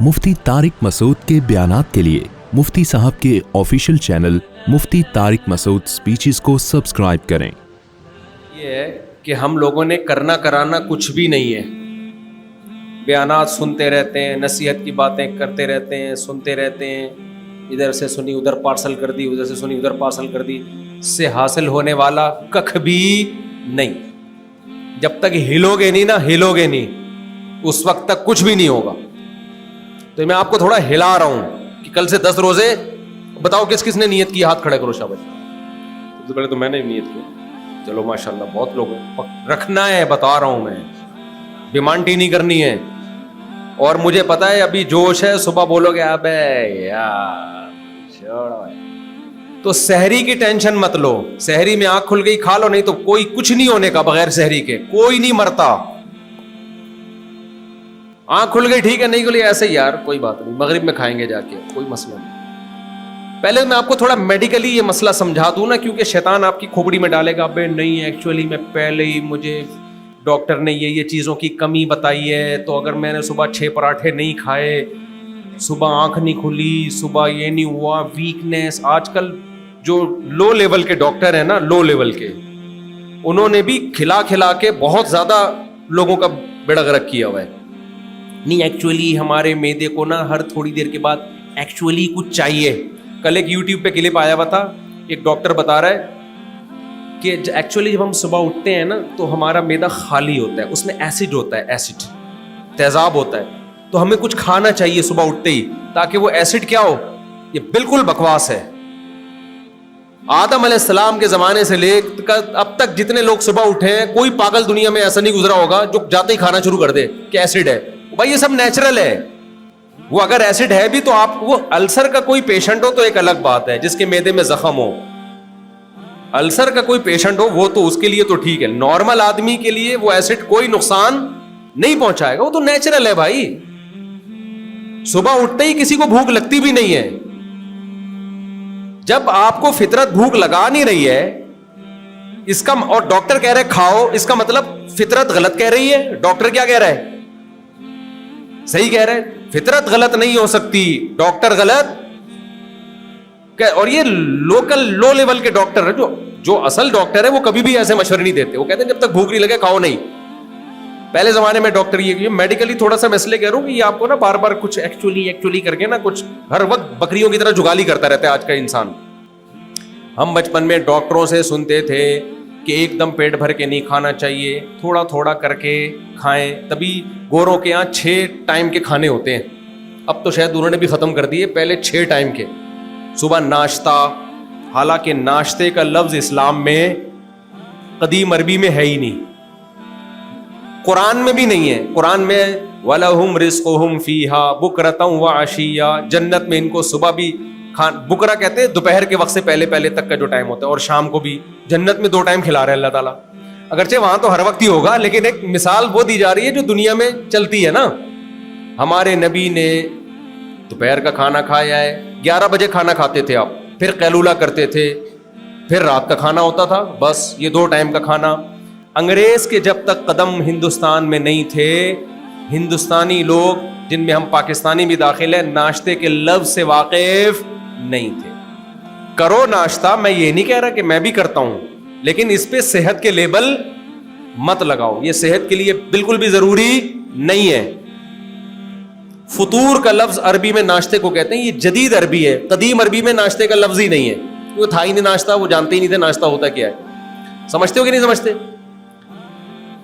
मुफ्ती तारिक मसूद के बयानात के लिए मुफ्ती साहब के ऑफिशियल चैनल मुफ्ती तारिक मसूद स्पीचेस को सब्सक्राइब करें। ये है कि हम लोगों ने करना कराना कुछ भी नहीं है, बयानात सुनते रहते हैं, नसीहत की बातें करते रहते हैं, सुनते रहते हैं, इधर से सुनी उधर पार्सल कर दी, उधर से सुनी उधर पार्सल कर दी, से हासिल होने वाला कख भी नहीं। जब तक हिलोगे नहीं ना, हिलोगे नहीं, उस वक्त तक कुछ भी नहीं होगा। तो मैं आपको थोड़ा हिला रहा हूं कि कल से 10 रोजे बताओ किस किस ने नियत की, हाथ खड़े करो शाबाश। सबसे पहले तो मैंने नियत की, चलो माशाल्लाह बहुत लोग रखना है, बता रहा हूं मैं, डिमांड ही नहीं करनी है। और मुझे पता है अभी जोश है, सुबह बोलोगे अबे यार छोड़ो, तो सहरी की टेंशन मत लो, सहरी में आंख खुल गई खा लो, नहीं तो कोई कुछ नहीं होने का बगैर सहरी के, कोई नहीं मरता। आंख खुल गई ठीक है, नहीं खुली ऐसे ही यार कोई बात नहीं, मगरिब में खाएंगे जाके, कोई मसला नहीं। पहले मैं आपको थोड़ा मेडिकली ये मसला समझा दूं ना, क्योंकि शैतान आपकी खोपड़ी में डालेगा, अबे नहीं एक्चुअली मैं पहले ही मुझे डॉक्टर ने ये चीज़ों की कमी बताई है, तो अगर मैंने सुबह 6 पराठे नहीं खाए, सुबह आंख नहीं खुली, सुबह ये नहीं हुआ, वीकनेस। आजकल जो लो लेवल के डॉक्टर हैं ना, लो लेवल के, उन्होंने भी खिला खिला के बहुत ज़्यादा लोगों का बेड़ा गर्क किया हुआ है। नहीं एक्चुअली हमारे मैदे को ना हर थोड़ी देर के बाद एक्चुअली कुछ चाहिए। कल एक यूट्यूब पे क्लिप आया हुआ था, एक डॉक्टर बता रहा है कि एक्चुअली जब हम सुबह उठते हैं ना तो हमारा मैदा खाली होता है, उसमें एसिड होता है, एसिड तेजाब होता है, तो हमें कुछ खाना चाहिए सुबह उठते ही, ताकि वो एसिड क्या हो। ये बिल्कुल बकवास है। आदम अलैहिस्सलाम के जमाने से लेकर अब तक जितने लोग सुबह उठे हैं, कोई पागल दुनिया में ऐसा नहीं गुजरा होगा जो जाते ही खाना शुरू कर दे कि एसिड है। भाई ये सब नेचुरल है। वो अगर एसिड है भी तो आप, वो अल्सर का कोई पेशेंट हो तो एक अलग बात है, जिसके मैदे में जख्म हो, अल्सर का कोई पेशेंट हो वो तो उसके लिए तो ठीक है, नॉर्मल आदमी के लिए वो एसिड कोई नुकसान नहीं पहुंचाएगा, वो तो नेचुरल है भाई। सुबह उठते ही किसी को भूख लगती भी नहीं है। जब आपको फितरत भूख लगा नहीं रही है इसका, और डॉक्टर कह रहे खाओ, इसका मतलब फितरत गलत कह रही है। डॉक्टर क्या कह रहा है? सही कह रहे हैं, फितरत गलत नहीं हो सकती, डॉक्टर गलत। और ये लोकल लो लेवल के डॉक्टर है, जो असल डॉक्टर है वो कभी भी ऐसे मशवरे नहीं देते। वो कहते हैं जब तक भूख नहीं लगे खाओ नहीं। पहले जमाने में डॉक्टर ये मेडिकली थोड़ा सा मैं इसलिए कह रहा हूं कि ये आपको ना बार बार कुछ एक्चुअली करके ना, कुछ हर वक्त बकरियों की तरह जुगाली करता रहता है आज का इंसान। हम बचपन में डॉक्टरों से सुनते थे कि एकदम पेट भर के नहीं खाना चाहिए, थोड़ा थोड़ा करके खाएं, तभी गोरों के यहाँ 6 टाइम के खाने होते हैं। अब तो शायद उन्होंने भी ख़त्म कर दिए, पहले 6 टाइम के। सुबह नाश्ता, हालांकि नाश्ते का लफ्ज़ इस्लाम में कदीम अरबी में है ही नहीं, कुरान में भी नहीं है। कुरान में वलहुम रिज़्क़ुहुम फ़ीहा बुकरतम व अशिया, जन्नत में इनको सुबह भी बुकरा कहते हैं दोपहर के वक्त से पहले पहले तक का जो टाइम होता है, और शाम को भी जन्नत में 2 टाइम खिला रहे हैं अल्लाह ताला। अगरचे वहां तो हर वक्त ही होगा, लेकिन एक मिसाल वो दी जा रही है जो दुनिया में चलती है ना। हमारे नबी ने दोपहर का खाना खाया है, 11 बजे खाना खाते थे आप, फिर कैलूला करते थे, फिर रात का खाना होता था, बस ये 2 टाइम का खाना। अंग्रेज के जब तक कदम हिंदुस्तान में नहीं थे, हिंदुस्तानी लोग, जिनमें हम पाकिस्तानी भी दाखिल है, नाश्ते के लफ्ज़ से वाकिफ नहीं थे। करो नाश्ता, मैं ये नहीं कह रहा कि मैं भी करता हूं, लेकिन इस पे सेहत के लेबल मत लगाओ, ये सेहत के लिए बिल्कुल भी जरूरी नहीं है। फतूर का लफ्ज अरबी में नाश्ते को कहते हैं, ये जदीद अरबी है, कदीम अरबी में नाश्ते का लफ्ज ही नहीं है। वो था ही नहीं नाश्ता, वो जानते ही नहीं थे नाश्ता होता क्या है। समझते हो कि नहीं समझते?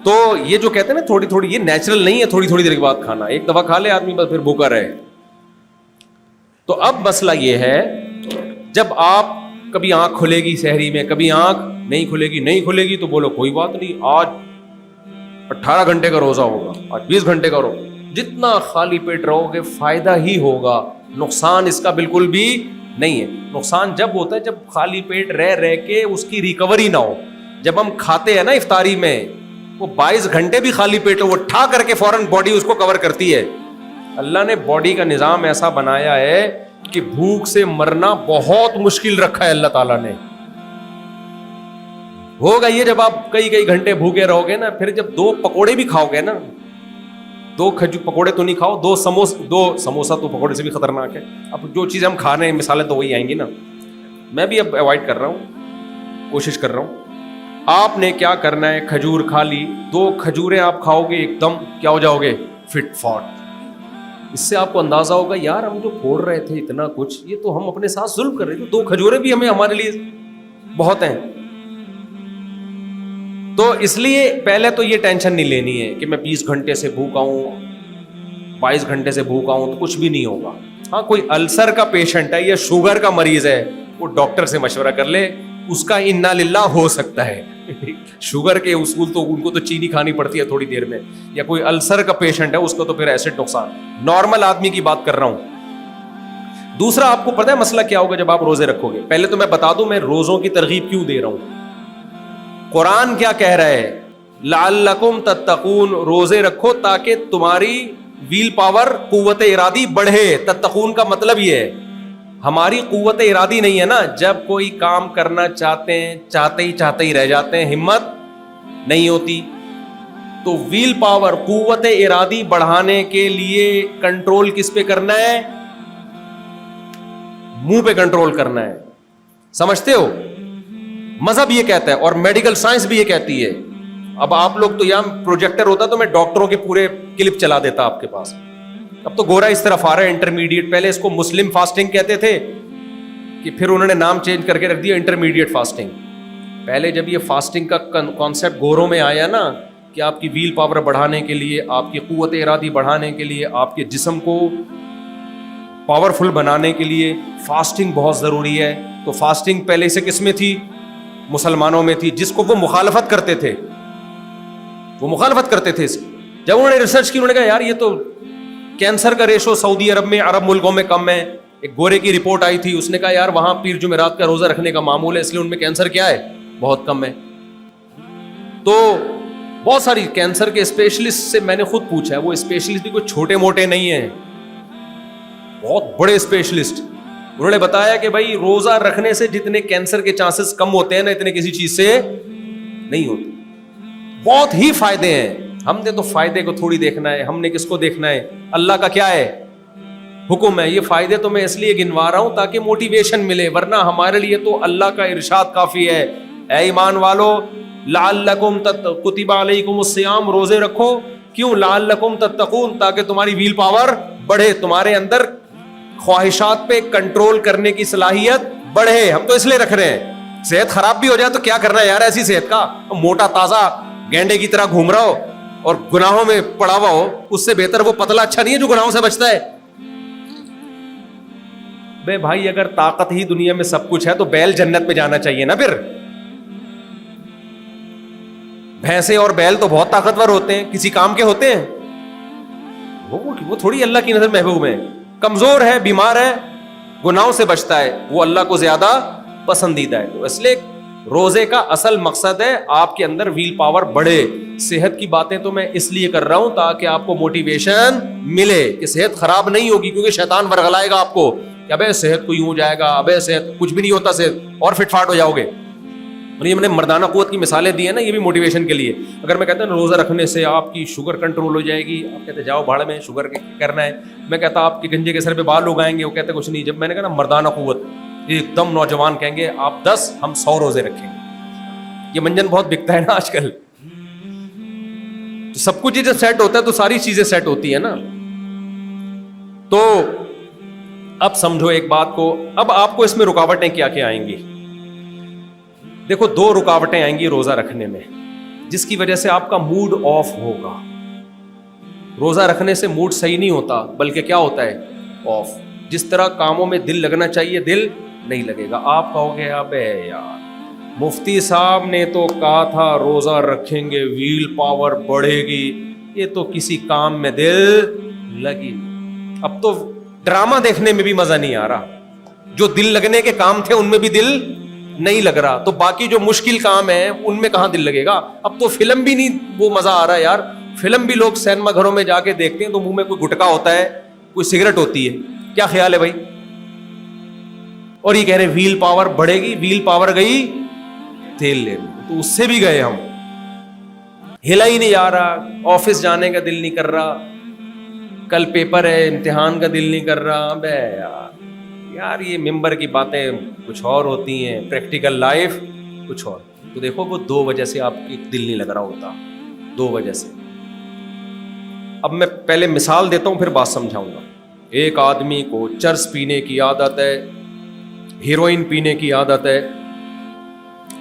तो ये जो कहते हैं ना थोड़ी थोड़ी, ये नेचुरल नहीं है थोड़ी थोड़ी देर के बाद खाना। एक दफा खा ले आदमी बस फिर भूखा रहे। तो अब मसला ये है, जब आप कभी आंख खुलेगी सहरी में, कभी आंख नहीं खुलेगी तो बोलो कोई बात नहीं, आज 18 घंटे का रोजा होगा, आज 20 घंटे का रोजा। जितना खाली पेट रहोगे फायदा ही होगा, नुकसान इसका बिल्कुल भी नहीं है। नुकसान जब होता है जब खाली पेट रह के उसकी रिकवरी ना हो। जब हम खाते हैं ना इफ्तारी में, वो 22 घंटे भी खाली पेट हो, वो ठा करके फौरन बॉडी उसको कवर करती है। अल्लाह ने बॉडी का निज़ाम ऐसा बनाया है कि भूख से मरना बहुत मुश्किल रखा है अल्लाह ताला ने। होगा ये जब आप कई घंटे भूखे रहोगे ना, फिर जब 2 पकोड़े भी खाओगे ना, दो पकौड़े तो नहीं खाओ, दो समोसा तो पकौड़े से भी खतरनाक है। अब जो चीज़ हम खा रहे हैं मिसालें तो वही आएंगी ना। मैं भी अब अवॉइड कर रहा हूँ, कोशिश कर रहा हूँ। आपने क्या करना है, खजूर खा ली, 2 खजूरें आप खाओगे एकदम क्या हो जाओगे, फिट फॉट। इससे आपको अंदाजा होगा यार हम जो फोड़ रहे थे इतना कुछ, ये तो हम अपने साथ जुल्म कर रहे थे, 2 खजूरें भी हमारे लिए बहुत हैं। तो इसलिए पहले तो ये टेंशन नहीं लेनी है कि मैं 20 घंटे से भूखा हूँ, 22 घंटे से भूखा हूँ, तो कुछ भी नहीं होगा। हाँ, कोई अल्सर का पेशेंट है या शुगर का मरीज है, वो डॉक्टर से मशवरा कर ले, उसका इन्ना लिल्ला हो सकता है। शुगर के उसूल तो उनको तो चीनी खानी पड़ती है थोड़ी देर में, या कोई अल्सर का पेशेंट है उसको तो फिर एसिड नुकसान। नॉर्मल आदमी की बात कर रहा हूं। दूसरा, आपको पता है मसला क्या होगा जब आप रोजे रखोगे? पहले तो मैं बता दूं मैं रोजों की तरगीब क्यों दे रहा हूं। कुरान क्या कह रहा है, लअल्लकुम तत्तकून, रोजे रखो ताकि तुम्हारी व्हील पावर, कुव्वत इरादी बढ़े। तत्तकून का मतलब ये है हमारी कुव्वत इरादी नहीं है ना, जब कोई काम करना चाहते ही रह जाते हैं, हिम्मत नहीं होती। तो व्हील पावर, कुव्वत इरादी बढ़ाने के लिए कंट्रोल किस पे करना है? मुंह पे कंट्रोल करना है। समझते हो? मजहब ये कहता है और मेडिकल साइंस भी ये कहती है। अब आप लोग तो यहां प्रोजेक्टर होता तो मैं डॉक्टरों के पूरे क्लिप चला देता आपके पास। अब तो गोरा इस तरफ आ रहा है, इंटरमीडिएट। पहले इसको मुस्लिम फास्टिंग कहते थे कि फिर उन्होंने नाम चेंज करके रख दिया इंटरमीडिएट फास्टिंग। पहले जब ये फास्टिंग का कॉन्सेप्ट गोरों में आया ना कि आपकी व्हील पावर बढ़ाने के लिए, आपकी कुव्वत इरादी बढ़ाने के लिए, आपके जिस्म को पावरफुल बनाने के लिए फास्टिंग बहुत ज़रूरी है। तो फास्टिंग पहले से किस में थी? मुसलमानों में थी, जिसको वो मुखालफत करते थे, वो मुखालफत करते थे। जब उन्होंने रिसर्च की, उन्होंने कहा यार ये तो कैंसर का रेशो सऊदी अरब में, अरब मुल्कों में कम है। एक गोरे की रिपोर्ट आई थी, उसने कहा यार वहां पीर जुमेरात का रोजा रखने का मामूल है, इसलिए उनमें कैंसर क्या है, बहुत कम है। तो बहुत सारी कैंसर के स्पेशलिस्ट से मैंने खुद पूछा है, वो स्पेशलिस्ट भी कोई छोटे मोटे नहीं है, बहुत बड़े स्पेशलिस्ट। उन्होंने बताया कि भाई रोजा रखने से जितने कैंसर के चांसेस कम होते हैं ना, इतने किसी चीज से नहीं होते। बहुत ही फायदे हैं। हमने तो फायदे को थोड़ी देखना है, हमने किसको देखना है? अल्लाह का क्या है हुक्म है। ये फायदे तो मैं इसलिए गिनवा रहा हूं ताकि मोटिवेशन मिले, वरना हमारे लिए तो अल्लाह का इरशाद काफी है। ऐ ईमान वालो, लअल्लकुम कुतिबा अलैकुमुस सियाम, रोजे रखो। क्यों? लअल्लकुम तत्तकून, ताकि तुम्हारी व्हील पावर बढ़े, तुम्हारे अंदर ख्वाहिशात पे कंट्रोल करने की सलाहियत बढ़े। हम तो इसलिए रख रहे हैं। सेहत खराब भी हो जाए तो क्या करना है यार ऐसी सेहत का? मोटा ताजा गेंडे की तरह घूम रहा हो और गुनाहों में पड़ा हुआ हो, उससे बेहतर वो पतला अच्छा नहीं है जो गुनाहों से बचता है। बे भाई, अगर ताकत ही दुनिया में सब कुछ है तो बैल जन्नत में जाना चाहिए ना। फिर भैंसे और बैल तो बहुत ताकतवर होते हैं, किसी काम के होते हैं। वो थोड़ी अल्लाह की नजर महबूब है। कमजोर है, बीमार है, गुनाहों से बचता है, वो अल्लाह को ज्यादा पसंदीदा है। तो इसलिए रोजे का असल मकसद है आपके अंदर व्हील पावर बढ़े। सेहत की बातें तो मैं इसलिए कर रहा हूं ताकि आपको मोटिवेशन मिले कि सेहत खराब नहीं होगी, क्योंकि शैतान वरगलाएगा आपको कि अबे सेहत को यूं हो जाएगा, अबे सेहत कुछ भी नहीं होता, सेहत और फिटफाट हो जाओगे। और ये मैंने मर्दाना कुव्वत की मिसालें दी है ना, ये भी मोटिवेशन के लिए। अगर मैं कहता हूँ रोजा रखने से आपकी शुगर कंट्रोल हो जाएगी, आप कहते जाओ भाड़ में, शुगर करना है। मैं कहता आपके गंजे के सर पे बाल उगाएंगे, वो कहते कुछ नहीं। जब मैंने कहा ना मर्दाना कुव्वत, एकदम नौजवान कहेंगे आप 10 हम 100 रोजे रखेंगे। ये मंजन बहुत बिकता है ना आजकल। तो सब कुछ जब सेट होता है तो सारी चीजें सेट होती है ना। तो अब समझो एक बात को, अब आपको इसमें रुकावटें क्या क्या आएंगी? देखो, 2 रुकावटें आएंगी रोजा रखने में, जिसकी वजह से आपका मूड ऑफ होगा। रोजा रखने से मूड सही नहीं होता, बल्कि क्या होता है, ऑफ। जिस तरह कामों में दिल लगना चाहिए, दिल नहीं लगेगा। आप कहोगे अबे यार मुफ्ती साहब ने तो कहा था रोजा रखेंगे व्हील पावर बढ़ेगी, ये तो किसी काम में दिल लगी। अब तो ड्रामा देखने में भी मजा नहीं आ रहा। जो दिल लगने के काम थे उनमें भी दिल नहीं लग रहा, तो बाकी जो मुश्किल काम है उनमें कहां दिल लगेगा? अब तो फिल्म भी नहीं वो मजा आ रहा है यार। फिल्म भी लोग सिनेमा घरों में जाके देखते हैं तो मुंह में कोई गुटखा होता है, कोई सिगरेट होती है। क्या ख्याल है भाई? और ये कह रहे व्हील पावर बढ़ेगी, व्हील पावर गई तेल लेने, तो उससे भी गए हम। हिला ही नहीं जा रहा, ऑफिस जाने का दिल नहीं कर रहा, कल पेपर है, इम्तिहान का दिल नहीं कर रहा। अबे यार ये मेंबर की बातें कुछ और होती हैं, प्रैक्टिकल लाइफ कुछ और। तो देखो वो 2 वजह से आपकी दिल नहीं लग रहा होता, 2 वजह से। अब मैं पहले मिसाल देता हूं फिर बात समझाऊंगा। एक आदमी को चरस पीने की आदत है, हीरोइन पीने की आदत है।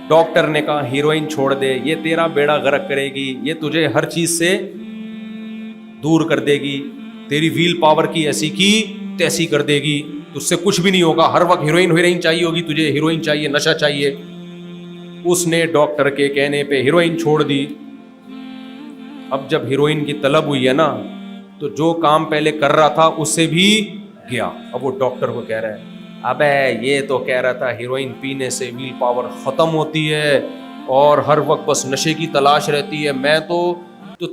डॉक्टर ने कहा हीरोइन छोड़ दे, ये तेरा बेड़ा गर्क करेगी, ये तुझे हर चीज से दूर कर देगी, तेरी व्हील पावर की ऐसी की तैसी कर देगी, तुझसे कुछ भी नहीं होगा, हर वक्त हीरोइन चाहिए होगी तुझे, हीरोइन चाहिए, नशा चाहिए। उसने डॉक्टर के कहने पे हीरोइन छोड़ दी। अब जब हीरोइन की तलब हुई है ना, तो जो काम पहले कर रहा था उससे भी गया। अब वो डॉक्टर को कह रहा है अबे ये तो कह रहा था हीरोइन पीने से व्हील पावर खत्म होती है और हर वक्त बस नशे की तलाश रहती है। मैं तो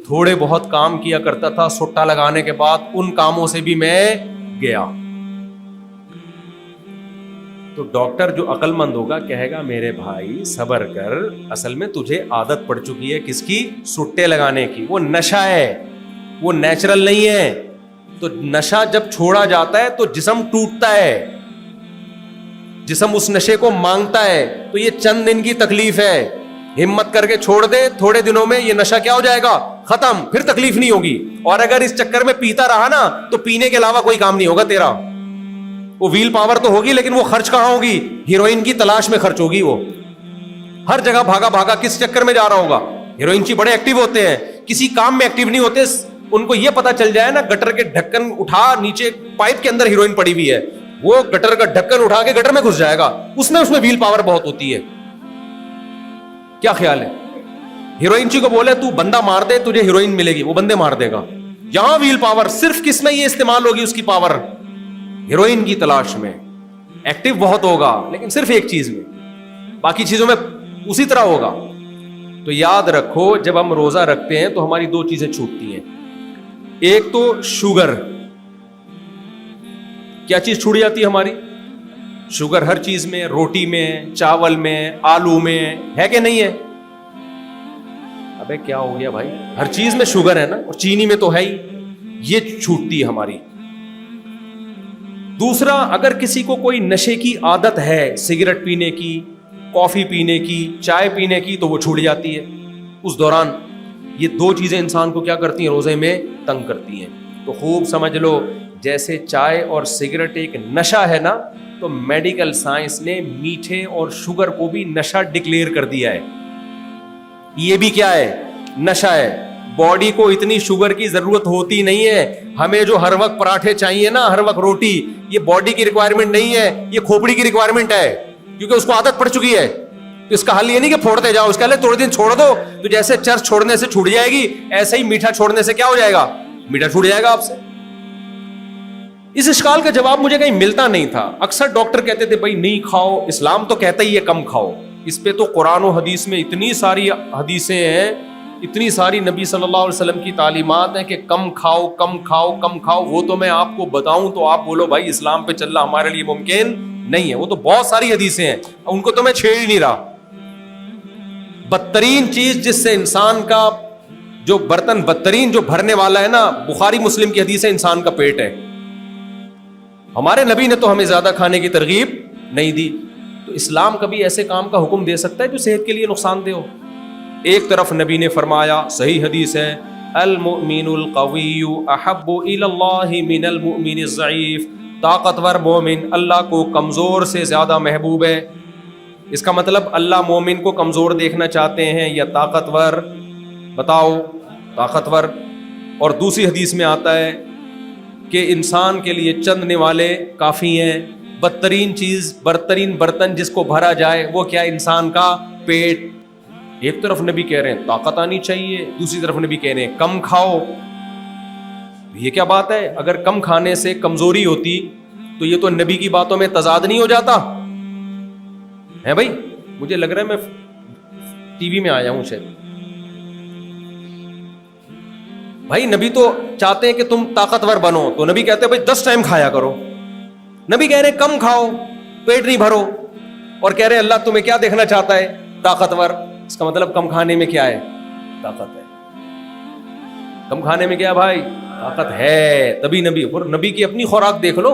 थोड़े बहुत काम किया करता था सुट्टा लगाने के बाद, उन कामों से भी मैं गया। तो डॉक्टर जो अक्लमंद होगा कहेगा मेरे भाई सब्र कर, असल में तुझे आदत पड़ चुकी है किसकी, सुट्टे लगाने की। वो नशा है, वो नेचुरल नहीं है। तो नशा जब छोड़ा जाता है तो जिस्म टूटता है, जिस्म उस नशे को मांगता है। तो ये चंद दिन की तकलीफ है, हिम्मत करके छोड़ दे, थोड़े दिनों में ये नशा क्या हो जाएगा, खत्म, फिर तकलीफ नहीं होगी। और अगर इस चक्कर में पीता रहा ना तो पीने के अलावा कोई काम नहीं होगा तेरा। वो व्हील पावर तो होगी लेकिन वो खर्च कहां होगी, हीरोइन की तलाश में खर्च होगी। वो हर जगह भागा भागा किस चक्कर में जा रहा होगा। हीरोइन जी बड़े एक्टिव होते हैं, किसी काम में एक्टिव नहीं होते। उनको ये पता चल जाए ना गटर के ढक्कन उठा, नीचे पाइप के अंदर हीरोइन पड़ी हुई है, वो गटर का ढक्कन उठा के गटर में घुस जाएगा। उसमें व्हील पावर बहुत होती है। क्या ख्याल है, हीरोइन जी को बोले तू बंदा मार दे तुझे हीरोइन मिलेगी, वो बंदे मार देगा। यहां व्हील पावर सिर्फ किस में ये इस्तेमाल होगी, उसकी पावर हीरोइन की तलाश में। एक्टिव बहुत होगा लेकिन सिर्फ एक चीज में, बाकी चीजों में उसी तरह होगा। तो याद रखो जब हम रोजा रखते हैं तो हमारी 2 चीजें छूटती हैं। एक तो शुगर, क्या चीज छूट जाती है हमारी, शुगर हर चीज में, रोटी में, चावल में, आलू में, है कि नहीं है। अबे क्या हो गया भाई, हर चीज में शुगर है ना, और चीनी में तो है ही, ये छूटती है हमारी। दूसरा, अगर किसी को कोई नशे की आदत है, सिगरेट पीने की, कॉफी पीने की, चाय पीने की, तो वो छूट जाती है उस दौरान। ये 2 चीजें इंसान को क्या करती हैं, रोजे में तंग करती हैं। तो खूब समझ लो, जैसे चाय और सिगरेट एक नशा है ना, तो मेडिकल साइंस ने मीठे और शुगर को भी नशा डिक्लेयर कर दिया है। ये भी क्या है, नशा है। बॉडी को इतनी शुगर की जरूरत होती नहीं है। हमें जो हर वक्त पराठे चाहिए ना, हर वक्त रोटी, ये बॉडी की रिक्वायरमेंट नहीं है, ये खोपड़ी की रिक्वायरमेंट है, क्योंकि उसको आदत पड़ चुकी है। तो इसका हल ये नहीं कि फोड़ते जाओ, उसका थोड़े दिन छोड़ दो, तो जैसे चर्च छोड़ने से छूट जाएगी, ऐसे ही मीठा छोड़ने से क्या हो जाएगा, मीठा छूट जाएगा आपसे। इस इश्काल का जवाब मुझे कहीं मिलता नहीं था। अक्सर डॉक्टर कहते थे भाई नहीं खाओ, इस्लाम तो कहता ही है कम खाओ। इस पे तो कुरान और हदीस में इतनी सारी हदीसें हैं, इतनी सारी नबी सल्लल्लाहु अलैहि वसल्लम की तालीमात हैं कि कम खाओ कम खाओ कम खाओ। वो तो मैं आपको बताऊं तो आप बोलो भाई इस्लाम पे चलना हमारे लिए मुमकिन नहीं है। वो तो बहुत सारी हदीसें हैं, उनको तो मैं छेड़ ही नहीं रहा। बदतरीन चीज जिससे इंसान का जो बर्तन बदतरीन जो भरने वाला है ना, बुखारी मुस्लिम की हदीस है, इंसान का पेट है। हमारे नबी ने तो हमें ज्यादा खाने की तरगीब नहीं दी। तो इस्लाम कभी ऐसे काम का हुक्म दे सकता है जो सेहत के लिए नुकसानदेह हो। एक तरफ नबी ने फरमाया, सही हदीस है, अल मुमिनुल कविय्यु अहब्बु इलल्लाहि मिनल मुमिनिज़ ज़ईफ़। ताकतवर मोमिन अल्लाह को कमजोर से ज्यादा महबूब है। इसका मतलब अल्लाह मोमिन को कमजोर देखना चाहते हैं या ताकतवर, बताओ ताकतवर। और दूसरी हदीस में आता है कि इंसान के लिए चंद निवाले काफ़ी हैं। बदतरीन चीज़, बदतरीन बर्तन जिसको भरा जाए वो क्या, इंसान का पेट। एक तरफ नबी कह रहे हैं ताकत आनी चाहिए, दूसरी तरफ नबी कह रहे हैं कम खाओ। ये क्या बात है, अगर कम खाने से कमजोरी होती तो ये तो नबी की बातों में तजाद नहीं हो जाता है भाई। मुझे लग रहा है मैं टीवी में आया हूं शायद। भाई नबी तो चाहते हैं कि तुम ताकतवर बनो, तो नबी कहते हैं भाई 10 टाइम खाया करो। नबी कह रहे हैं कम खाओ, पेट नहीं भरो, और कह रहे हैं अल्लाह तुम्हें क्या देखना चाहता है, ताकतवर। इसका मतलब कम खाने में क्या है, ताकत है। कम खाने में क्या है भाई, طاقت ہے تبھی نبی. اور نبی کی اپنی خوراک دیکھ لو,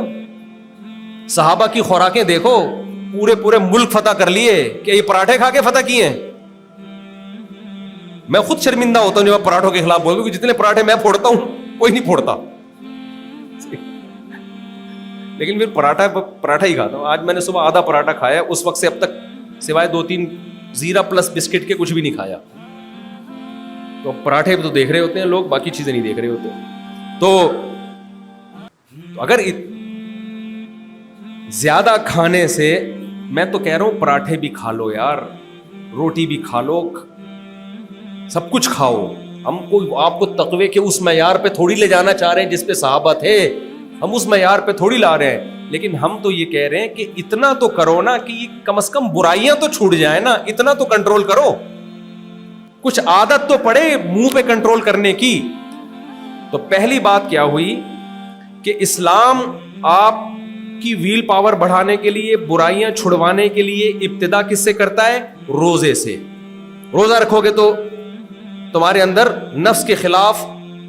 صحابہ کی خوراکیں دیکھو, پورے پورے ملک فتح کر لیے. کہ یہ پراٹھے کھا کے فتح کیے ہیں؟ میں خود شرمندہ ہوتا ہوں جب پراٹھوں کے خلاف بولوں, کیونکہ جتنے پراٹھے میں پھوڑتا ہوں کوئی نہیں پھوڑتا, لیکن پھر پراٹھا ہی کھاتا ہوں. آج میں نے صبح آدھا پراٹھا کھایا, اس وقت سے اب تک سوائے 2-3 زیرہ پلس بسکٹ کے کچھ بھی نہیں کھایا. تو پراٹھے تو دیکھ رہے ہوتے ہیں لوگ, باقی چیزیں نہیں دیکھ رہے ہوتے. تو اگر زیادہ کھانے سے, میں تو کہہ رہا ہوں پراٹھے بھی کھا لو یار, روٹی بھی کھا لو, سب کچھ کھاؤ. ہم کو آپ کو تقوی کے اس معیار پہ تھوڑی لے جانا چاہ رہے ہیں جس پہ صحابہ تھے, ہم اس معیار پہ تھوڑی لا رہے ہیں. لیکن ہم تو یہ کہہ رہے ہیں کہ اتنا تو کرو نا کہ کم از کم برائیاں تو چھوٹ جائیں نا, اتنا تو کنٹرول کرو. کچھ عادت تو پڑے منہ پہ کنٹرول کرنے کی. تو پہلی بات کیا ہوئی کہ اسلام آپ کی ویل پاور بڑھانے کے لیے, برائیاں چھڑوانے کے لیے ابتدا کس سے کرتا ہے؟ روزے سے. روزہ رکھو گے تو تمہارے اندر نفس کے خلاف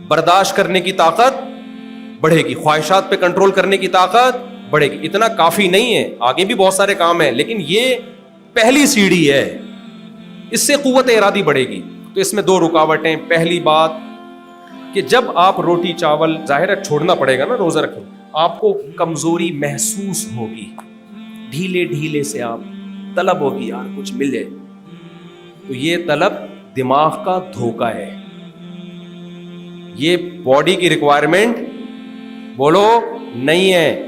برداشت کرنے کی طاقت بڑھے گی, خواہشات پہ کنٹرول کرنے کی طاقت بڑھے گی. اتنا کافی نہیں ہے, آگے بھی بہت سارے کام ہیں, لیکن یہ پہلی سیڑھی ہے. اس سے قوت ارادی بڑھے گی. تو اس میں 2 رکاوٹیں. پہلی بات کہ جب آپ روٹی چاول, ظاہر ہے چھوڑنا پڑے گا نا روزہ رکھیں, آپ کو کمزوری محسوس ہوگی, ڈھیلے ڈھیلے سے آپ طلب ہوگی یار کچھ مل جائے. تو یہ طلب دماغ کا دھوکہ ہے, یہ باڈی کی ریکوائرمنٹ بولو نہیں ہے.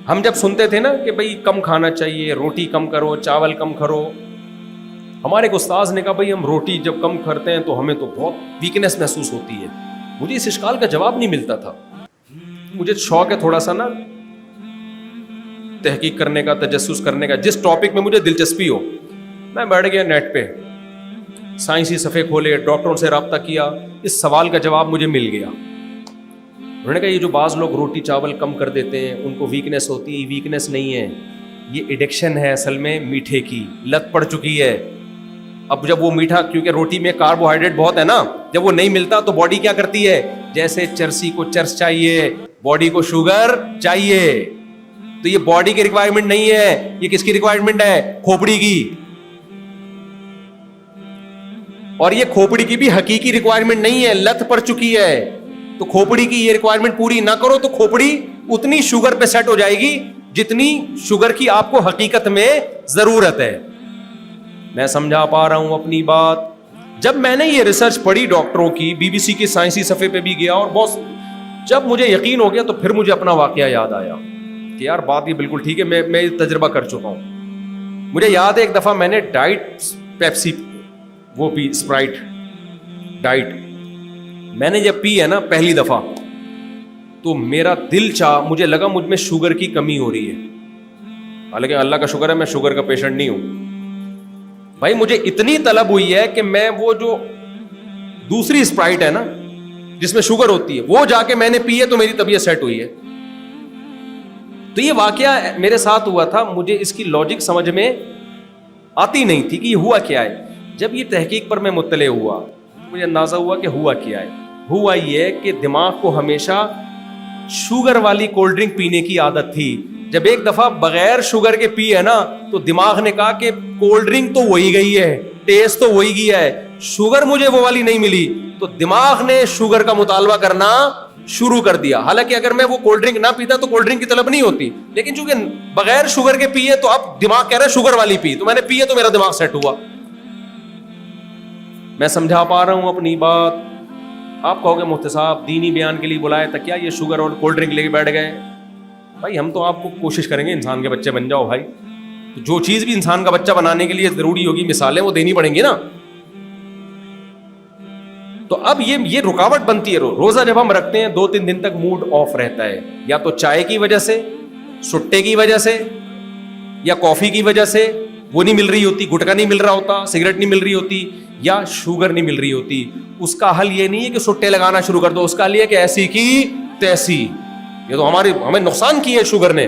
ہم جب سنتے تھے نا کہ بھئی کم کھانا چاہیے, روٹی کم کرو, چاول کم کرو, ہمارے ایک استاذ نے کہا بھئی ہم روٹی جب کم کرتے ہیں تو ہمیں تو بہت ویکنیس محسوس ہوتی ہے. مجھے اس اشکال کا جواب نہیں ملتا تھا. مجھے شوق ہے تھوڑا سا نا تحقیق کرنے کا, تجسس کرنے کا. جس ٹاپک میں مجھے دلچسپی ہو میں بیٹھ گیا نیٹ پہ, سائنسی صفحے کھولے, ڈاکٹروں سے رابطہ کیا, اس سوال کا جواب مجھے مل گیا. انہوں نے کہا یہ جو بعض لوگ روٹی چاول کم کر دیتے ہیں ان کو ویکنیس ہوتی ہے, ویکنیس نہیں ہے, یہ ایڈکشن ہے اصل میں, میٹھے کی لت پڑ چکی ہے. اب جب وہ میٹھا, کیونکہ روٹی میں کاربوہائیڈریٹ بہت ہے نا, جب وہ نہیں ملتا تو باڈی کیا کرتی ہے, جیسے چرسی کو چرس چاہیے, باڈی کو شوگر چاہیے. تو یہ باڈی کی ریکوائرمنٹ نہیں ہے, یہ کس کی ریکوائرمنٹ ہے؟ کھوپڑی کی. اور یہ کھوپڑی کی بھی حقیقی ریکوائرمنٹ نہیں ہے, لت پڑ چکی ہے. تو کھوپڑی کی یہ ریکوائرمنٹ پوری نہ کرو تو کھوپڑی اتنی شوگر پہ سیٹ ہو جائے گی جتنی شوگر کی آپ کو حقیقت میں ضرورت ہے. میں سمجھا پا رہا ہوں اپنی بات؟ جب میں نے یہ ریسرچ پڑھی ڈاکٹروں کی, BBC کی سائنسی صفحے پہ بھی گیا, اور بہت جب مجھے یقین ہو گیا تو پھر مجھے اپنا واقعہ یاد آیا کہ یار بات یہ بالکل ٹھیک ہے, میں تجربہ کر چکا ہوں. مجھے یاد ہے ایک دفعہ میں نے ڈائٹ پیپسی وہ پی, اسپرائٹ ڈائٹ میں نے جب پی ہے نا پہلی دفعہ, تو میرا دل چاہ, مجھے لگا مجھ میں شوگر کی کمی ہو رہی ہے. حالانکہ اللہ کا شکر ہے میں شوگر کا پیشنٹ نہیں ہوں. بھائی مجھے اتنی طلب ہوئی ہے کہ میں وہ جو دوسری اسپرائٹ ہے نا جس میں شوگر ہوتی ہے وہ جا کے میں نے پی ہے تو میری طبیعت سیٹ ہوئی ہے. تو یہ واقعہ میرے ساتھ ہوا تھا, مجھے اس کی لاجک سمجھ میں آتی نہیں تھی کہ یہ ہوا کیا ہے. جب یہ تحقیق پر میں مطلع ہوا مجھے اندازہ ہوا کہ ہوا کیا ہے. ہوا یہ کہ دماغ کو ہمیشہ شوگر والی کولڈ ڈرنک پینے کی عادت تھی. جب ایک دفعہ بغیر شوگر کے پی ہے نا تو دماغ نے کہا کہ کولڈ ڈرنک تو وہی گئی ہے, ٹیسٹ تو وہی گیا ہے, شوگر مجھے وہ والی نہیں ملی. تو دماغ نے شوگر کا مطالبہ کرنا شروع کر دیا. حالانکہ اگر میں وہ کولڈ ڈرنک نہ پیتا تو کولڈ ڈرنک کی طلب نہیں ہوتی, لیکن چونکہ بغیر شوگر کے پیے تو اب دماغ کہہ رہا ہے شوگر والی پی, تو میں نے پیے تو میرا دماغ سیٹ ہوا. میں سمجھا پا رہا ہوں اپنی بات؟ آپ کہو گے مفتی صاحب دینی بیان کے لیے بلائے تھا کیا, یہ شوگر اور کولڈ ڈرنک لے کے بیٹھ گئے. بھائی ہم تو آپ کو کوشش کریں گے انسان کے بچے بن جاؤ بھائی. تو جو چیز بھی انسان کا بچہ بنانے کے لیے ضروری ہوگی, مثالیں وہ دینی پڑیں گی نا. تو اب یہ رکاوٹ بنتی ہے. روزہ جب ہم رکھتے ہیں 2-3 دن تک موڈ آف رہتا ہے, یا تو چائے کی وجہ سے, سٹے کی وجہ سے, یا کافی کی وجہ سے, وہ نہیں مل رہی ہوتی, گٹکا نہیں مل رہا ہوتا, سگریٹ نہیں مل رہی ہوتی, یا شوگر نہیں مل رہی ہوتی. اس کا حل یہ نہیں ہے کہ سٹے لگانا شروع کر دو, اس کا حل یہ کہ ایسی کی تیسی, یہ تو ہمیں نقصان کی ہے شوگر نے,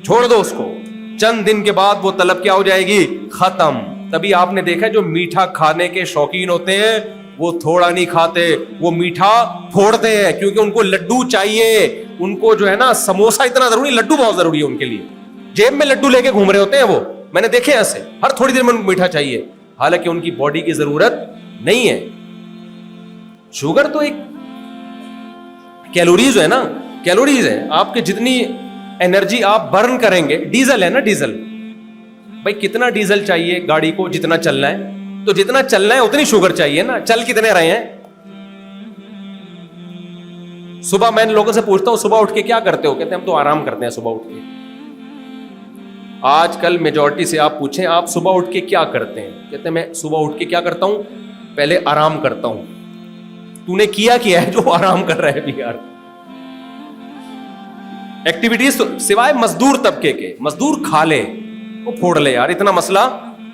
چھوڑ دو اس کو. چند دن کے بعد وہ طلب کیا ہو جائے گی, ختم. تبھی آپ نے دیکھا جو میٹھا کھانے کے شوقین ہوتے ہیں وہ تھوڑا نہیں کھاتے, وہ میٹھا پھوڑتے ہیں, کیونکہ ان کو لڈو چاہیے. ان کو جو ہے نا سموسا اتنا ضروری, لڈو بہت ضروری ہے ان کے لیے. جیب میں لڈو لے کے گھوم رہے ہوتے ہیں وہ, میں نے دیکھے ایسے, ہر تھوڑی دیر میں ان کو میٹھا چاہیے, حالانکہ ان کی باڈی کی ضرورت نہیں ہے. شوگر تو ایک کیلوریز ہے نا, کیلوریز ہے. آپ کے جتنی انرجی آپ برن کریں گے, ڈیزل ہے نا, ڈیزل بھائی کتنا ڈیزل چاہیے گاڑی کو, جتنا چلنا ہے, تو جتنا چلنا ہے اتنی شوگر چاہیے نا. چل کتنے رہے ہیں؟ صبح میں ان لوگوں سے پوچھتا ہوں صبح اٹھ کے کیا کرتے ہو, کہتے ہیں ہم تو آرام کرتے ہیں صبح اٹھ کے. آج کل میجورٹی سے آپ پوچھیں آپ صبح اٹھ کے کیا کرتے ہیں, کہتے ہیں میں صبح اٹھ کے کیا کرتا ہوں, پہلے آرام کرتا ہوں. تو نے کیا ہے جو آرام کر رہا ہے بھی یار؟ ایکٹیویٹیز سوائے مزدور طبقے کے, مزدور کھا لے وہ پھوڑ لے یار, اتنا مسئلہ,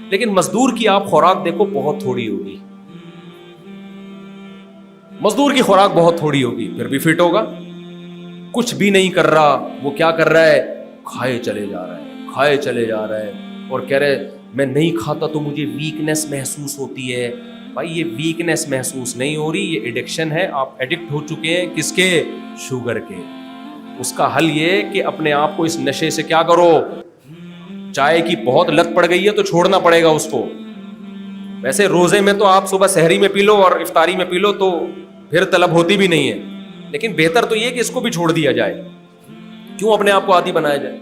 لیکن مزدور کی آپ خوراک دیکھو بہت تھوڑی ہوگی, مزدور کی خوراک بہت تھوڑی ہوگی, پھر بھی فٹ ہوگا. کچھ بھی نہیں کر رہا, وہ کیا کر رہا ہے, کھائے چلے جا رہا ہے, کھائے چلے جا رہا ہے, اور کہہ رہے میں نہیں کھاتا تو مجھے ویکنیس محسوس ہوتی ہے. بھائی یہ ویکنیس محسوس نہیں ہو رہی, یہ ایڈکشن ہے. آپ ایڈکٹ ہو چکے ہیں کس کے؟ شوگر کے. اس کا حل یہ کہ اپنے آپ کو اس نشے سے کیا کرو, چائے کی بہت لت پڑ گئی ہے تو چھوڑنا پڑے گا اس کو. ویسے روزے میں تو آپ صبح سحری میں پی لو اور افطاری میں پی لو تو پھر طلب ہوتی بھی نہیں ہے, لیکن بہتر تو یہ کہ اس کو بھی چھوڑ دیا جائے, کیوں اپنے آپ کو عادی بنایا جائے.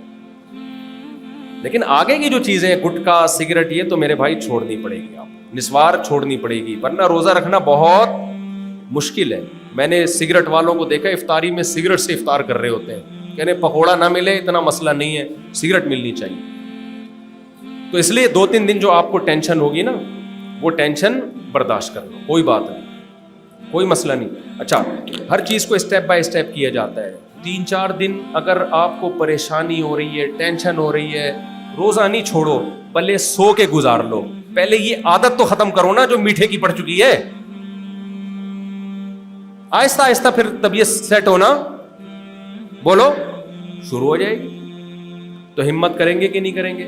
لیکن آگے کی جو چیزیں گٹکا سگریٹ یہ تو میرے بھائی چھوڑنی پڑے گی, آپ نسوار چھوڑنی پڑے گی, ورنہ روزہ رکھنا بہت مشکل ہے. میں نے سگریٹ والوں کو دیکھا افطاری میں سگریٹ سے افطار کر رہے ہوتے ہیں, کہنے پکوڑا نہ ملے اتنا مسئلہ نہیں ہے, سگریٹ ملنی چاہیے. تو اس لیے 2-3 دن جو آپ کو ٹینشن ہوگی نا, وہ ٹینشن برداشت کر لو, کوئی بات نہیں, کوئی مسئلہ نہیں. اچھا, ہر چیز کو اسٹیپ بائی اسٹیپ کیا جاتا ہے. 3-4 دن اگر آپ کو پریشانی ہو رہی ہے, ٹینشن ہو رہی ہے, روزہ نہیں چھوڑو, پہلے سو کے گزار لو. پہلے یہ عادت تو ختم کرو نا جو میٹھے کی پڑ چکی ہے. آہستہ آہستہ پھر طبیعت سیٹ ہونا, بولو, شروع ہو جائے گی. تو ہمت کریں گے کہ نہیں کریں گے؟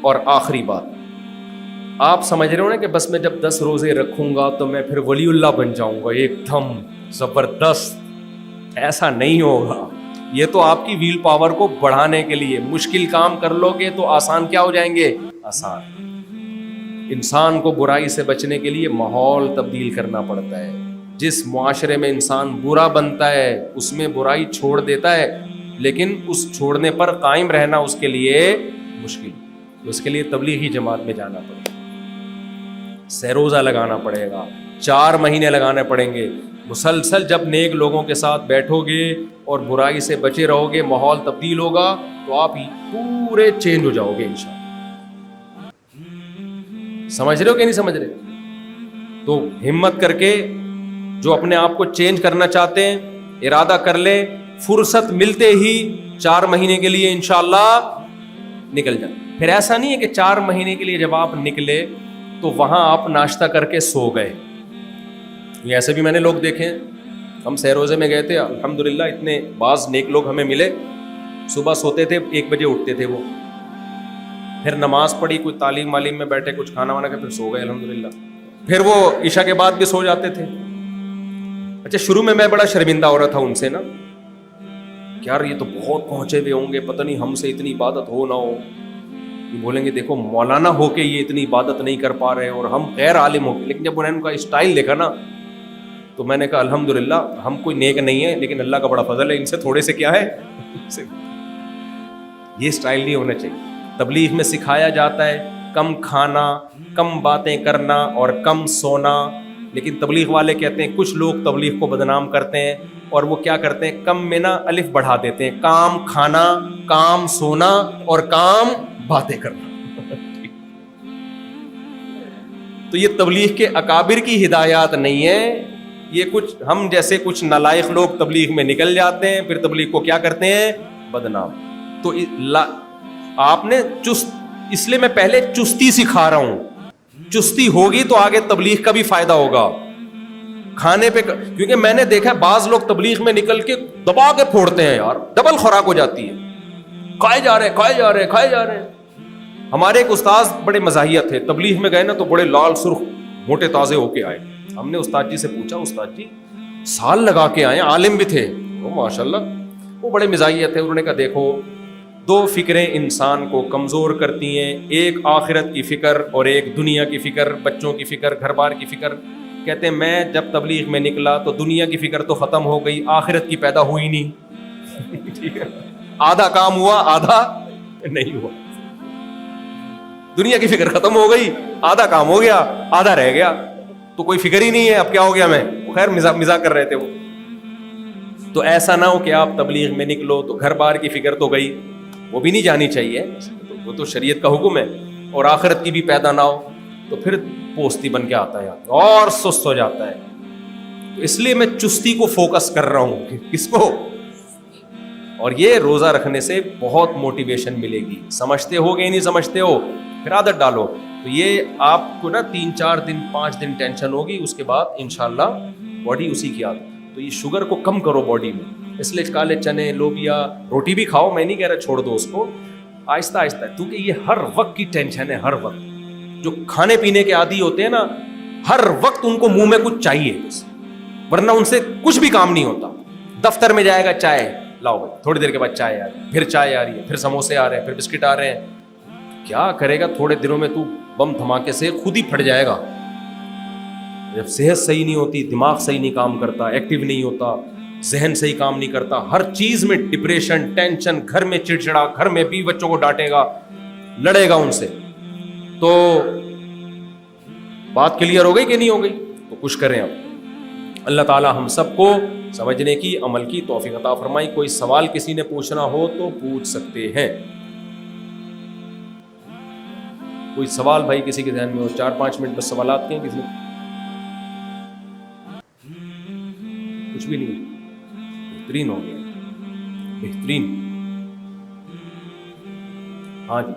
اور آخری بات, آپ سمجھ رہے ہو نا کہ بس میں جب 10 روزے رکھوں گا تو میں پھر ولی اللہ بن جاؤں گا ایک دم زبردست. ایسا نہیں ہوگا. یہ تو آپ کی ویل پاور کو بڑھانے کے لیے, مشکل کام کر لو گے تو آسان کیا ہو جائیں گے, آسان. انسان کو برائی سے بچنے کے لیے ماحول تبدیل کرنا پڑتا ہے. جس معاشرے میں انسان برا بنتا ہے اس میں برائی چھوڑ دیتا ہے, لیکن اس چھوڑنے پر قائم رہنا اس کے لیے مشکل. اس کے لیے تبلیغی جماعت میں جانا پڑے گا, سہروزہ لگانا پڑے گا, 4 مہینے لگانے پڑیں گے. مسلسل جب نیک لوگوں کے ساتھ بیٹھو گے اور برائی سے بچے رہو گے, ماحول تبدیل ہوگا تو آپ پورے چینج ہو جاؤ گے انشاءاللہ. سمجھ رہے ہو کہ نہیں سمجھ رہے؟ تو ہمت کر کے جو اپنے آپ کو چینج کرنا چاہتے ہیں ارادہ کر لیں, فرصت ملتے ہی 4 مہینے کے لیے انشاءاللہ نکل جائیں. پھر ایسا نہیں ہے کہ 4 مہینے کے لیے جب آپ نکلے تو وہاں آپ ناشتہ کر کے سو گئے. ایسے بھی میں نے لوگ دیکھے, ہم سہروزے میں گئے تھے, الحمدللہ اتنے بعض نیک لوگ ہمیں ملے, صبح سوتے تھے 1 بجے اٹھتے تھے وہ, پھر نماز پڑھی, کوئی تعلیم معلیم میں بیٹھے, کچھ کھانا وانا کھا, پھر سو گئے الحمدللہ. پھر وہ عشاء کے بعد بھی سو جاتے تھے. اچھا, شروع میں بڑا شرمندہ ہو رہا تھا ان سے نا, کہ یار یہ تو بہت پہنچے ہوئے ہوں گے, پتہ نہیں ہم سے اتنی عبادت ہو نہ ہو. یہ بولیں گے دیکھو مولانا ہو کے یہ اتنی عبادت نہیں کر پا رہے اور ہم غیر عالم ہو کے. لیکن جب انہوں نے ان کا اسٹائل دیکھا نا تو میں نے کہا الحمدللہ ہم کوئی نیک نہیں ہے, لیکن اللہ کا بڑا فضل ہے, ان سے تھوڑے سے کیا ہے, یہ اسٹائل نہیں ہونا چاہیے. تبلیغ میں سکھایا جاتا ہے کم کھانا, کم باتیں کرنا اور کم سونا, لیکن تبلیغ والے کہتے ہیں, کچھ لوگ تبلیغ کو بدنام کرتے ہیں اور وہ کیا کرتے ہیں, کم میں نا الف بڑھا دیتے ہیں, کام کھانا, کام سونا اور کام باتیں کرنا. تو یہ تبلیغ کے اکابر کی ہدایات نہیں ہے, یہ کچھ ہم جیسے کچھ نالائق لوگ تبلیغ میں نکل جاتے ہیں, پھر تبلیغ کو کیا کرتے ہیں, بدنام. تو آپ نے اس لیے میں پہلے چستی سکھا رہا ہوں, چستی ہوگی تو آگے تبلیغ کا بھی فائدہ ہوگا. کھانے پہ, کیونکہ میں نے دیکھا بعض لوگ تبلیغ میں نکل کے دبا کے پھوڑتے ہیں یار, ڈبل خوراک ہو جاتی ہے, کھائے جا رہے کھائے جا رہے کھائے جا رہے. ہمارے ایک استاذ بڑے مزاحیہ تھے, تبلیغ میں گئے نا تو بڑے لال سرخ موٹے تازے ہو کے آئے. ہم نے استاد جی سے پوچھا, استاد جی سال لگا کے آئے, عالم بھی تھے وہ ماشاء اللہ, وہ بڑے مزاحیہ تھے. انہوں نے کہا دیکھو دو فکریں انسان کو کمزور کرتی ہیں, ایک آخرت کی فکر اور ایک دنیا کی فکر, بچوں کی فکر, گھر بار کی فکر. کہتے ہیں میں جب تبلیغ میں نکلا تو دنیا کی فکر تو ختم ہو گئی, آخرت کی پیدا ہوئی نہیں. ٹھیک ہے, آدھا کام ہوا آدھا نہیں ہوا. دنیا کی فکر ختم ہو گئی, آدھا کام ہو گیا آدھا رہ گیا, تو کوئی فکر ہی نہیں ہے. اب کیا ہو گیا, میں خیر مزاح کر رہے تھے وہ. تو ایسا نہ ہو کہ آپ تبلیغ میں نکلو تو گھر بار کی فکر تو گئی, وہ بھی نہیں جانی چاہیے, وہ تو شریعت کا حکم ہے, اور آخرت کی بھی پیدا نہ ہو تو پھر پوستی بن کے آتا ہے اور سست ہو جاتا ہے. تو اس لیے میں چستی کو فوکس کر رہا ہوں. کس کو؟ اور یہ روزہ رکھنے سے بہت موٹیویشن ملے گی. سمجھتے ہو کہ نہیں سمجھتے ہو, پھر عادت ڈالو. تو یہ آپ کو نا 3-4 دن 5 دن ٹینشن ہوگی, اس کے بعد انشاءاللہ باڈی اسی کی عادت. تو یہ شوگر کو کم کرو باڈی میں, اس لیے کالے چنے, لوبیا, روٹی بھی کھاؤ, میں نہیں کہہ رہا چھوڑ دو اس کو, آہستہ آہستہ, کیونکہ یہ ہر وقت کی ٹینشن ہے. ہر وقت جو کھانے پینے کے عادی ہوتے ہیں نا, ہر وقت ان کو منہ میں کچھ چاہیے, ورنہ ان سے کچھ بھی کام نہیں ہوتا. دفتر میں جائے گا, چائے لاؤ بھائی, تھوڑی دیر کے بعد چائے آ رہی ہے, پھر چائے آ رہی ہے, پھر سموسے آ رہے ہیں, پھر بسکٹ آ رہے ہیں. کیا کرے گا, تھوڑے دنوں میں تو بم دھماکے سے خود ہی پھٹ جائے گا. جب صحت صحیح نہیں ہوتی, دماغ صحیح نہیں کام کرتا, ایکٹیو نہیں ہوتا, ذہن صحیح کام نہیں کرتا, ہر چیز میں ڈپریشن, ٹینشن, گھر میں چڑچڑا, گھر میں بھی بچوں کو ڈانٹے گا, لڑے گا ان سے. تو بات کلیئر ہو گئی کہ نہیں ہو گئی؟ تو کچھ کریں اب. اللہ تعالی ہم سب کو سمجھنے کی, عمل کی توفیق عطا فرمائی. کوئی سوال کسی نے پوچھنا ہو تو پوچھ سکتے ہیں. کوئی سوال بھائی کسی کے ذہن میں ہو, 4-5 منٹ بس سوالات کے ہیں. کسی نے کچھ بھی نہیں؟ بہترین ہو گیا, بہترین. ہاں جی,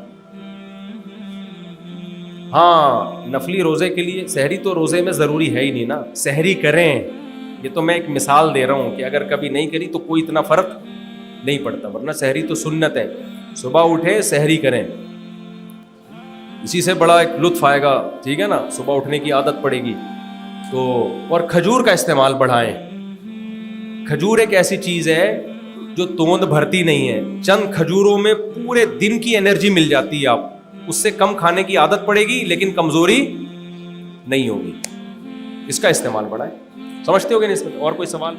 ہاں نفلی روزے کے لیے سحری تو روزے میں ضروری ہے ہی نہیں نا, سحری کریں. یہ تو میں ایک مثال دے رہا ہوں کہ اگر کبھی نہیں کری تو کوئی اتنا فرق نہیں پڑتا, ورنہ سحری تو سنت ہے. صبح اٹھے سحری کریں, اسی سے بڑا ایک لطف آئے گا. ٹھیک ہے نا, صبح اٹھنے کی عادت پڑے گی تو. اور کھجور کا استعمال بڑھائیں. کھجور ایک ایسی چیز ہے جو توند بھرتی نہیں ہے, چند کھجوروں میں پورے دن کی انرجی مل جاتی ہے. آپ اس سے کم کھانے کی عادت پڑے گی لیکن کمزوری نہیں ہوگی. اس کا استعمال بڑھائیں. سمجھتے ہو گے نہیں؟ اس میں اور کوئی سوال؟